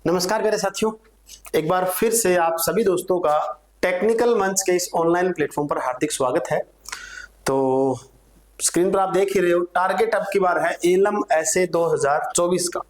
नमस्कार मेरे साथियों, एक बार फिर से आप सभी दोस्तों का टेक्निकल मंच के इस ऑनलाइन प्लेटफॉर्म पर हार्दिक स्वागत है। तो स्क्रीन पर आप देख ही रहे हो, टारगेट अब की बार है एलम ऐसे 2024 का।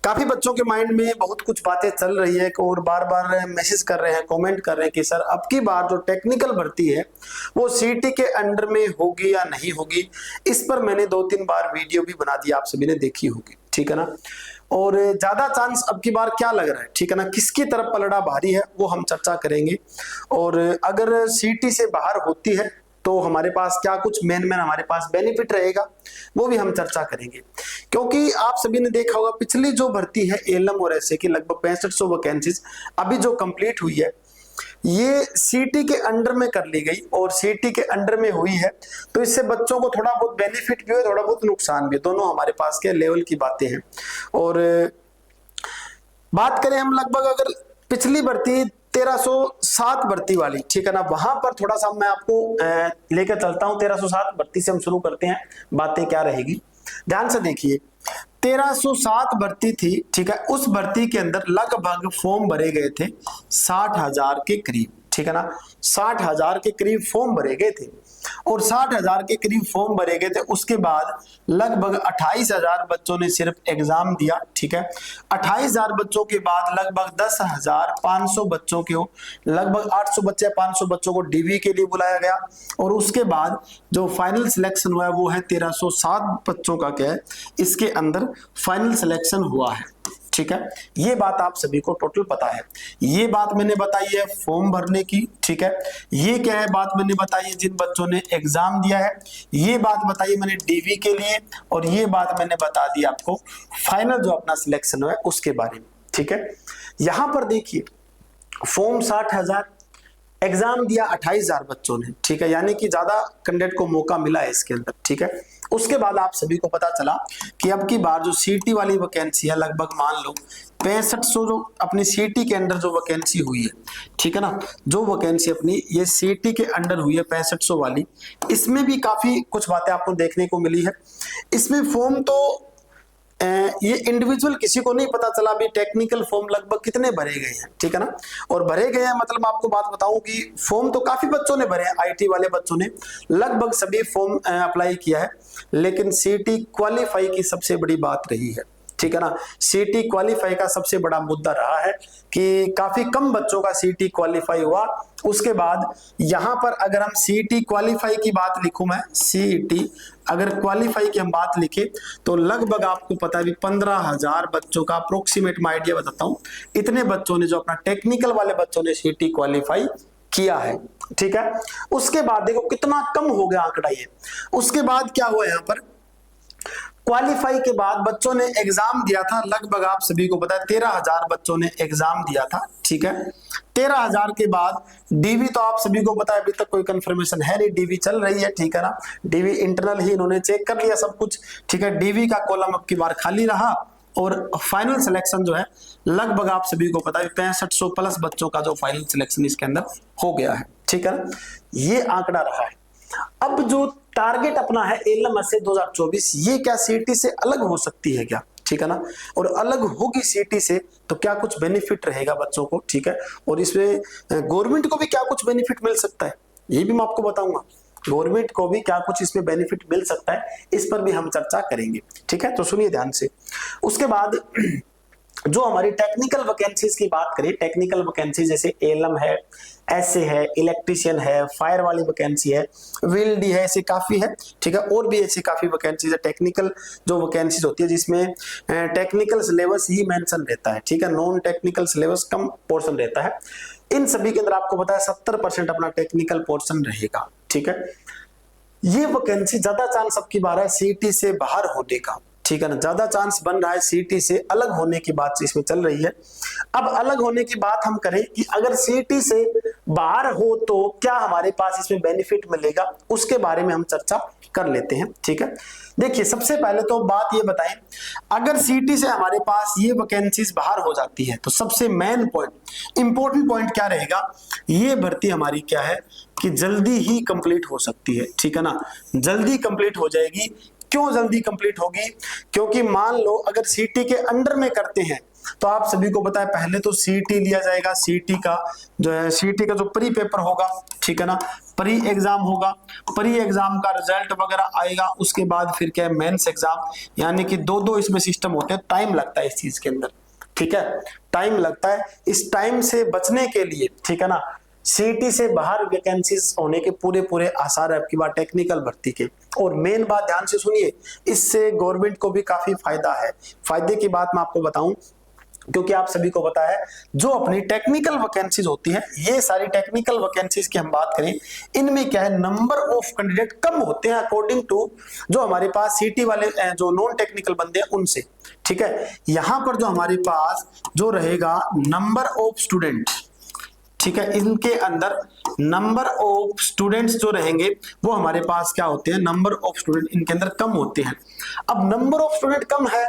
काफी बच्चों के माइंड में बहुत कुछ बातें चल रही है और बार बार मैसेज कर रहे हैं, कमेंट कर रहे हैं कि सर अब की बार जो टेक्निकल भर्ती है वो सीटी के अंडर में होगी या नहीं होगी। इस पर मैंने 2-3 बार वीडियो भी बना दी, आप सभी ने देखी होगी, ठीक है ना। और ज्यादा चांस अब की बार क्या लग रहा है, ठीक है ना, किसकी तरफ पलड़ा भारी है वो हम चर्चा करेंगे। और अगर सीटी से बाहर होती है तो हमारे पास क्या कुछ मेन हमारे पास बेनिफिट रहेगा वो भी हम चर्चा करेंगे। क्योंकि आप सभी ने देखा होगा पिछली जो भर्ती है एलएम और एसए की लगभग 6500 वैकेंसीज अभी जो कंप्लीट हुई है ये सीटी के अंडर में कर ली गई और सीटी के अंडर में हुई है। तो इससे बच्चों को थोड़ा बहुत बेनिफिट भी है, थोड़ा बहुत नुकसान भी है, दोनों हमारे पास के लेवल की बातें हैं। और बात करें हम लगभग अगर पिछली भर्ती 1307 भर्ती वाली, ठीक है ना, वहां पर थोड़ा सा मैं आपको लेकर चलता हूं। 1307 भर्ती से हम शुरू करते हैं, बातें क्या रहेगी ध्यान से देखिए। 1307 भर्ती थी, ठीक है, उस भर्ती के अंदर लगभग फॉर्म भरे गए थे 60,000 के करीब, ठीक है ना, 60,000 के करीब फॉर्म भरे गए थे। और 60,000 के करीब फॉर्म भरे गए थे, उसके बाद लगभग 28,000 बच्चों ने सिर्फ एग्जाम दिया, ठीक है। 28,000 बच्चों के बाद लगभग 10,500 बच्चों को, लगभग 800 बच्चे 500 बच्चों को डीवी के लिए बुलाया गया। और उसके बाद जो फाइनल सिलेक्शन हुआ है वो है 1307 बच्चों का, क्या है इसके अंदर फाइनल सिलेक्शन हुआ है, ठीक है। ये बात आप सभी को टोटल पता है। ये बात मैंने बताई है फॉर्म भरने की, ठीक है। ये क्या है बात मैंने बताई है जिन बच्चों ने एग्जाम दिया है, ये बात बताई मैंने डीवी के लिए, और ये बात मैंने बता दी आपको फाइनल जो अपना सिलेक्शन हुआ है उसके बारे में, ठीक है। यहां पर देखिए फॉर्म 60,000, एग्जाम दिया 28,000 बच्चों ने, ठीक है, यानी कि ज्यादा कैंडिडेट को मौका मिला है इसके अंदर, ठीक है। उसके बाद आप सभी को पता चला कि अब की बार जो सीटी वाली वैकेंसी है लगभग मान लो 6500 जो अपनी सीटी के अंडर जो वैकेंसी हुई है, ठीक है ना, जो वैकेंसी अपनी ये सीटी के अंडर हुई है 6500 वाली, इसमें भी काफी कुछ बातें आपको देखने को मिली है। इसमें फॉर्म तो ये इंडिविजुअल किसी को नहीं पता चला अभी टेक्निकल फॉर्म लगभग कितने भरे गए हैं, ठीक है ना। और भरे गए हैं मतलब आपको बात बताऊं कि फॉर्म तो काफी बच्चों ने भरे हैं, आईटी वाले बच्चों ने लगभग सभी फॉर्म अप्लाई किया है। लेकिन सीटी क्वालिफाई की सबसे बड़ी बात रही है, ठीक है ना। सीटी क्वालिफाई का सबसे बड़ा मुद्दा रहा है कि काफी कम बच्चों का सीटी क्वालिफाई हुआ। उसके बाद यहां पर अगर हम सीटी क्वालिफाई की बात लिखूं, मैं सीटी अगर क्वालिफाई की हम बात लिखे तो लगभग आपको पता है 15,000 बच्चों का अप्रोक्सीमेट मैं आइडिया बताता हूं, इतने बच्चों ने जो अपना टेक्निकल वाले बच्चों ने सीटी क्वालिफाई किया है, ठीक है। उसके बाद देखो कितना कम हो गया आंकड़ा ये। उसके बाद क्या हुआ यहाँ पर, क्वालिफाई के बाद बच्चों ने एग्जाम दिया था, लगभग आप सभी को पता है 13,000 बच्चों ने एग्जाम दिया था, ठीक है। 13,000 के बाद डीवी तो आप सभी को पता है अभी तक कोई कंफर्मेशन है नहीं, डीवी चल रही है, ठीक है ना। डीवी इंटरनल ही इन्होंने चेक कर लिया सब कुछ, ठीक है। डीवी का कॉलम अब की बार खाली रहा और फाइनल सिलेक्शन जो है लगभग आप सभी को पता है 6500 प्लस बच्चों का जो फाइनल सिलेक्शन इसके अंदर हो गया है, ठीक है ना। ये आंकड़ा रहा है। अब जो टारगेट अपना है एलएम ऐसे 2024, ये क्या सीटी से अलग हो सकती है क्या, ठीक है ना। और अलग होगी सीटी से तो क्या कुछ बेनिफिट रहेगा बच्चों को, ठीक है। और इसमें गवर्नमेंट को भी क्या कुछ बेनिफिट मिल सकता है ये भी मैं आपको बताऊंगा, गवर्नमेंट को भी क्या कुछ इसमें बेनिफिट मिल सकता है, इस पर भी हम चर्चा करेंगे, ठीक है। तो सुनिए ध्यान से। उसके बाद जो हमारी टेक्निकल वैकेंसीज की बात करें, टेक्निकल वैकेंसी जैसे एलएम है, ऐसे है, इलेक्ट्रिशियन है, फायर वाली वैकेंसी है, वेल्डी है, ऐसे काफी है, ठीक है। और भी ऐसी काफी वैकेंसीज है टेक्निकल जो वैकेंसीज होती है जिसमें टेक्निकल सिलेबस ही मेंशन रहता है, ठीक है, नॉन टेक्निकल सिलेबस कम पोर्शन रहता है। इन सभी के अंदर आपको पता है 70% अपना टेक्निकल पोर्शन रहेगा, ठीक है। ये वैकेंसी ज्यादा चांस अब की बार है सीटी से बाहर होने का, ठीक है ना, ज्यादा चांस बन रहा है सीटी से अलग होने की बात इसमें चल रही है। अब अलग होने की बात हम करें कि अगर सीटी से बाहर हो तो क्या हमारे पास इसमें बेनिफिट मिलेगा, उसके बारे में हम चर्चा कर लेते हैं, ठीक है। देखिए सबसे पहले तो बात ये बताएं, अगर सीटी से हमारे पास ये वैकेंसीज बाहर हो जाती है तो सबसे मेन पॉइंट, इंपॉर्टेंट पॉइंट क्या रहेगा, ये भर्ती हमारी क्या है कि जल्दी ही कंप्लीट हो सकती है, ठीक है ना, जल्दी कंप्लीट हो जाएगी। क्यों जल्दी कंप्लीट होगी, क्योंकि मान लो अगर सीटी के अंडर में करते हैं तो आप सभी को पता है पहले तो सीईटी लिया जाएगा, सीईटी का जो प्री पेपर होगा, ठीक है ना, प्री एग्जाम होगा, प्री एग्जाम का रिजल्ट वगैरह आएगा, उसके बाद फिर क्या है मेंस एग्जाम, यानी कि दो दो इसमें सिस्टम होते हैं, टाइम लगता है इस चीज के अंदर, ठीक है, टाइम लगता है। इस टाइम से बचने के लिए, ठीक है ना, सीईटी से बाहर वैकेंसीज होने के पूरे पूरे आसार है आपकी बात टेक्निकल भर्ती के। और मेन बात ध्यान से सुनिए, इससे गवर्नमेंट को भी काफी फायदा है। फायदे की बात मैं आपको बताऊं, क्योंकि आप सभी को पता है जो अपनी टेक्निकल वैकेंसीज होती है, ये सारी टेक्निकल वैकेंसीज की हम बात करें, इनमें क्या है नंबर ऑफ कैंडिडेट कम होते हैं अकॉर्डिंग टू जो हमारे पास सीटी वाले जो नॉन टेक्निकल बंदे हैं उनसे, ठीक है। यहां पर जो हमारे पास जो रहेगा नंबर ऑफ स्टूडेंट, ठीक है, इनके अंदर नंबर ऑफ स्टूडेंट्स जो रहेंगे वो हमारे पास क्या होते हैं, नंबर ऑफ स्टूडेंट इनके अंदर कम होते हैं। अब नंबर ऑफ स्टूडेंट कम है,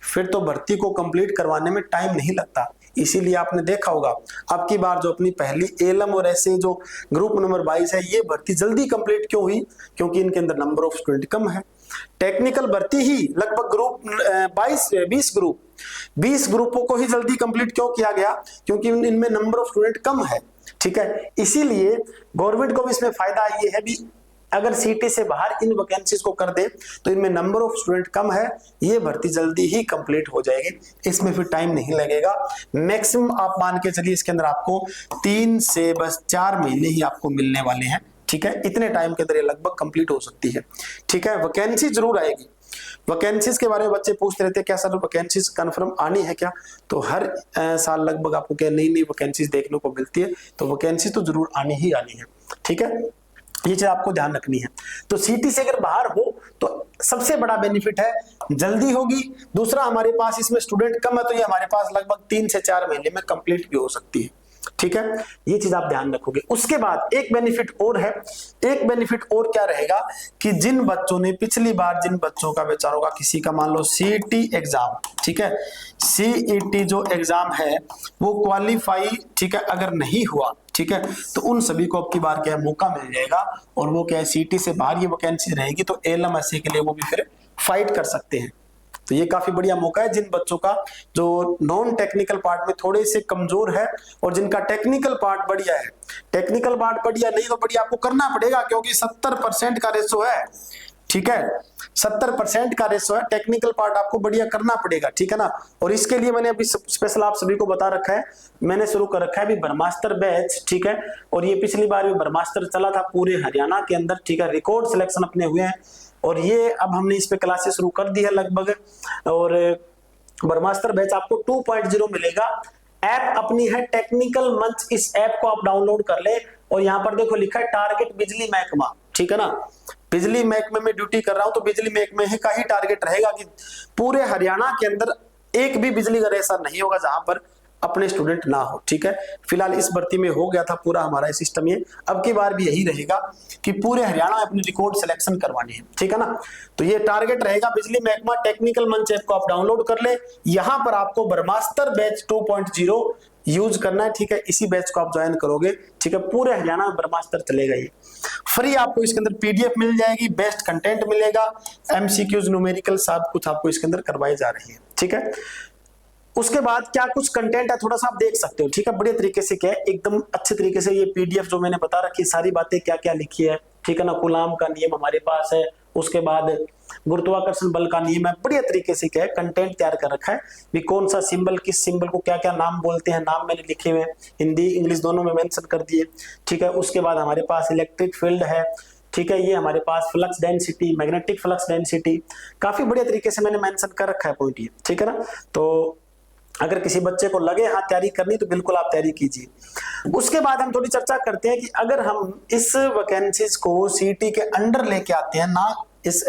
फिर तो भर्ती को कंप्लीट करवाने में टाइम नहीं लगता। इसीलिए आपने देखा होगा अब की बार जो अपनी पहली एलएम और ऐसे जो ग्रुप नंबर 22 है, ये भर्ती जल्दी कंप्लीट क्यों हुई, क्योंकि इनके अंदर नंबर ऑफ स्टूडेंट कम है। टेक्निकल भर्ती ही लगभग ग्रुप 20 ग्रुपों को ही जल्दी कंप्लीट क्यों किया गया, क्योंकि इनमें नंबर ऑफ स्टूडेंट कम है, ठीक है। इसीलिए गवर्नमेंट को भी इसमें फायदा ये है भी, अगर सीटी से बाहर इन वैकेंसीज को कर दे तो इनमें नंबर ऑफ स्टूडेंट कम है, ये भर्ती जल्दी ही कंप्लीट हो जाएगी, इसमें फिर टाइम नहीं लगेगा। मैक्सिमम आप मान के चलिए इसके अंदर आपको 3 से बस 4 महीने ही आपको मिलने वाले हैं, ठीक है। इतने टाइम के अंदर ये लगभग कंप्लीट हो सकती है, ठीक है। वैकेंसी जरूर आएगी। वैकेंसीज के बारे में बच्चे पूछते रहते हैं क्या सर वैकेंसीज कंफर्म आनी है क्या, तो हर साल लगभग आपको क्या नई नई वैकेंसीज देखने को मिलती है, तो वैकेंसी तो जरूर आनी ही आनी है, ठीक है। ये चीज आपको ध्यान रखनी है। तो सीटी से अगर बाहर हो तो सबसे बड़ा बेनिफिट है जल्दी होगी, दूसरा हमारे पास इसमें स्टूडेंट कम है, तो ये हमारे पास लगभग 3 से 4 महीने में कंप्लीट भी हो सकती है, ठीक है। ये चीज आप ध्यान रखोगे। उसके बाद एक बेनिफिट और है, एक बेनिफिट और क्या रहेगा कि जिन बच्चों ने पिछली बार, जिन बच्चों का बेचारों का किसी का मान लो सीईटी एग्जाम, ठीक है, सीईटी जो एग्जाम है वो क्वालिफाई, ठीक है, अगर नहीं हुआ, ठीक है, तो उन सभी को अब की बार क्या है मौका मिल जाएगा, और वो क्या है सीटी से बाहर ये वैकेंसी रहेगी तो एलएमएसए के लिए वो भी फिर फाइट कर सकते हैं। तो ये काफी बढ़िया मौका है जिन बच्चों का जो नॉन टेक्निकल पार्ट में थोड़े से कमजोर है और जिनका टेक्निकल पार्ट बढ़िया है। टेक्निकल पार्ट बढ़िया नहीं तो बढ़िया आपको करना पड़ेगा, क्योंकि 70% का रेशो है, ठीक है, 70% का रेशो है, टेक्निकल पार्ट आपको बढ़िया करना पड़ेगा, ठीक है ना। और इसके लिए मैंने अभी स्पेशल आप सभी को बता रखा है, मैंने शुरू कर रखा है अभी ब्रह्मास्त्र बैच, ठीक है। और ये पिछली बार भी ब्रह्मास्त्र चला था पूरे हरियाणा के अंदर, ठीक है, रिकॉर्ड सिलेक्शन अपने हुए हैं, और ये अब हमने इस पे क्लासेस शुरू कर दी है लगभग। और ब्रह्मास्त्र बैच आपको 2.0 मिलेगा। ऐप अपनी है टेक्निकल मंच, इस ऐप को आप डाउनलोड कर ले, और यहाँ पर देखो लिखा है टारगेट बिजली महकमा, ठीक है ना, बिजली महकमे में ड्यूटी कर रहा हूं तो बिजली महकमे का ही टारगेट रहेगा कि पूरे हरियाणा के अंदर एक भी बिजली का ऐसा नहीं होगा जहां पर अपने स्टूडेंट ना हो, ठीक है। फिलहाल इस भर्ती में हो गया था पूरा हमारा सिस्टम, ये अब की बार भी यही रहेगा कि पूरे हरियाणा में अपनी रिकॉर्ड सिलेक्शन करवानी है, ठीक है ना। तो ये टारगेट रहेगा बिजली महकमा टेक्निकल मंच ऐप को आप डाउनलोड कर ले, यहां पर आपको ब्रह्मास्त्र बैच 2.0 यूज करना है, ठीक है। इसी बैच को आप ज्वाइन करोगे, ठीक है, पूरे हरियाणा में ब्रह्मास्त्र चलेगा। ये फ्री आपको इसके अंदर पीडीएफ मिल जाएगी, बेस्ट कंटेंट मिलेगा, एमसीक्यूज न्यूमेरिकल सब कुछ आपको इसके अंदर करवाई जा रही है, ठीक है। उसके बाद क्या कुछ कंटेंट है थोड़ा सा आप देख सकते हो, ठीक है, बढ़िया तरीके से क्या है एकदम अच्छे तरीके से ये पीडीएफ जो मैंने बता रखी सारी बातें क्या क्या लिखी है, ठीक है ना। कूलाम का नियम हमारे पास है, उसके बाद गुरुत्वाकर्षण बल का नियम है, बढ़िया तरीके से क्या है कंटेंट तैयार कर रखा है भी कौन सा सिंबल किस सिंबल को क्या क्या नाम बोलते हैं, नाम मैंने लिखे हुए हिंदी इंग्लिश दोनों में मेंशन कर दिए, ठीक है। उसके बाद हमारे पास इलेक्ट्रिक फील्ड है, ठीक है, ये हमारे पास flux density, magnetic flux density, काफी बढ़िया तरीके से मैंने मेंशन कर रखा है पॉइंट ये, ठीक है ना। तो अगर किसी बच्चे को लगे हाँ तैयारी करनी तो बिल्कुल आप तैयारी कीजिए। उसके बाद हम थोड़ी चर्चा करते हैं कि अगर हम इस वैकेंसीज को सीटी के अंडर लेके आते हैं, ना इस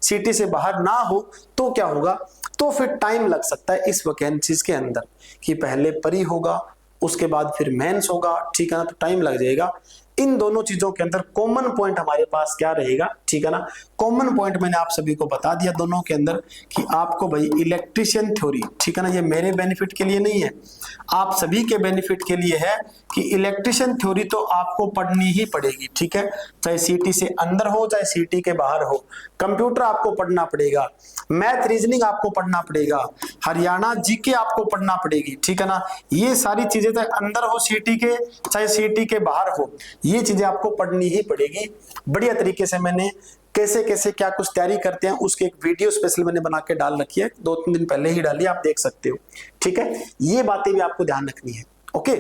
सीटी से बाहर ना हो, तो क्या होगा, तो फिर टाइम लग सकता है इस वैकेंसीज के अंदर कि पहले परी होगा उसके बाद फिर मेंस होगा, ठीक है ना, तो टाइम लग जाएगा। इन दोनों चीजों के अंदर कॉमन पॉइंट हमारे पास क्या रहेगा, ठीक है ना। कॉमन पॉइंट मैंने आप सभी को बता दिया दोनों के अंदर कि आपको भाई इलेक्ट्रिशियन थ्योरी, ठीक है ना, ये मेरे बेनिफिट के लिए नहीं है, आप सभी के बेनिफिट के लिए है कि इलेक्ट्रिशियन थ्योरी तो आपको पढ़नी ही पड़ेगी, ठीक है, चाहे सीटी से अंदर हो चाहे सीटी के बाहर हो। कंप्यूटर आपको पढ़ना पड़ेगा, मैथ रीजनिंग आपको पढ़ना पड़ेगा, हरियाणा जीके आपको पढ़ना पड़ेगी, ठीक है ना। ये सारी चीजें चाहे अंदर हो सीटी के चाहे सीटी के बाहर हो, ये चीजें आपको पढ़नी ही पड़ेगी। बढ़िया तरीके से मैंने कैसे कैसे क्या कुछ तैयारी करते हैं उसकी एक वीडियो स्पेशल मैंने बना के डाल रखी है, 2-3 दिन पहले ही डाली, आप देख सकते हो, ठीक है। ये बातें भी आपको ध्यान रखनी है, ओके।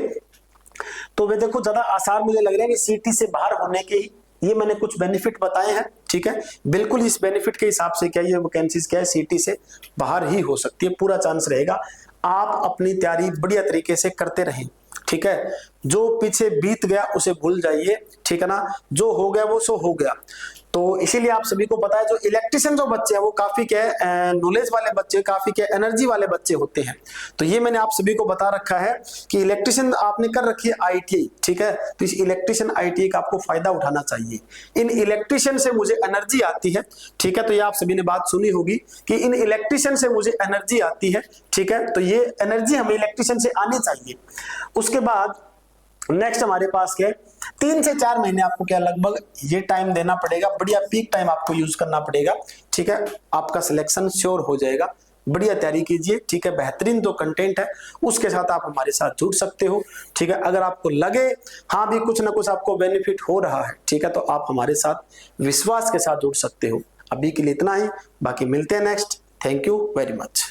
तो वे देखो ज्यादा आसान मुझे लग रहा है कि सीटी से बाहर होने के ये मैंने कुछ बेनिफिट बताए हैं, ठीक है। बिल्कुल इस बेनिफिट के हिसाब से क्या ये वैकेंसीज क्या है सीटी से बाहर ही हो सकती है, पूरा चांस रहेगा। आप अपनी तैयारी बढ़िया तरीके से करते रहें, ठीक है। जो पीछे बीत गया उसे भूल जाइए, ठीक है ना, जो हो गया वो सो हो गया। तो इसीलिए आप सभी को पता है जो इलेक्ट्रिशियन जो बच्चे हैं वो काफी क्या नॉलेज वाले बच्चे, काफी क्या एनर्जी वाले बच्चे होते हैं। तो ये मैंने आप सभी को बता रखा है कि इलेक्ट्रिशियन आपने कर रखी है आईटीआई, ठीक है, तो इस इलेक्ट्रिशियन आईटीआई का आपको फायदा उठाना चाहिए। इन इलेक्ट्रिशियन से मुझे एनर्जी आती है, ठीक है, तो ये आप सभी ने बात सुनी होगी कि इन इलेक्ट्रिशियन से मुझे एनर्जी आती है, ठीक है, तो ये एनर्जी हमें इलेक्ट्रिशियन से आनी चाहिए। उसके बाद नेक्स्ट हमारे पास क्या है, 3 से 4 महीने आपको क्या लगभग ये टाइम देना पड़ेगा, बढ़िया पीक टाइम आपको यूज करना पड़ेगा, ठीक है, आपका सिलेक्शन श्योर हो जाएगा। बढ़िया तैयारी कीजिए, ठीक है, बेहतरीन जो कंटेंट है उसके साथ आप हमारे साथ जुड़ सकते हो, ठीक है। अगर आपको लगे हाँ भी कुछ ना कुछ आपको बेनिफिट हो रहा है, ठीक है, तो आप हमारे साथ विश्वास के साथ जुड़ सकते हो। अभी के लिए इतना ही, बाकी मिलते हैं next. Thank you very much.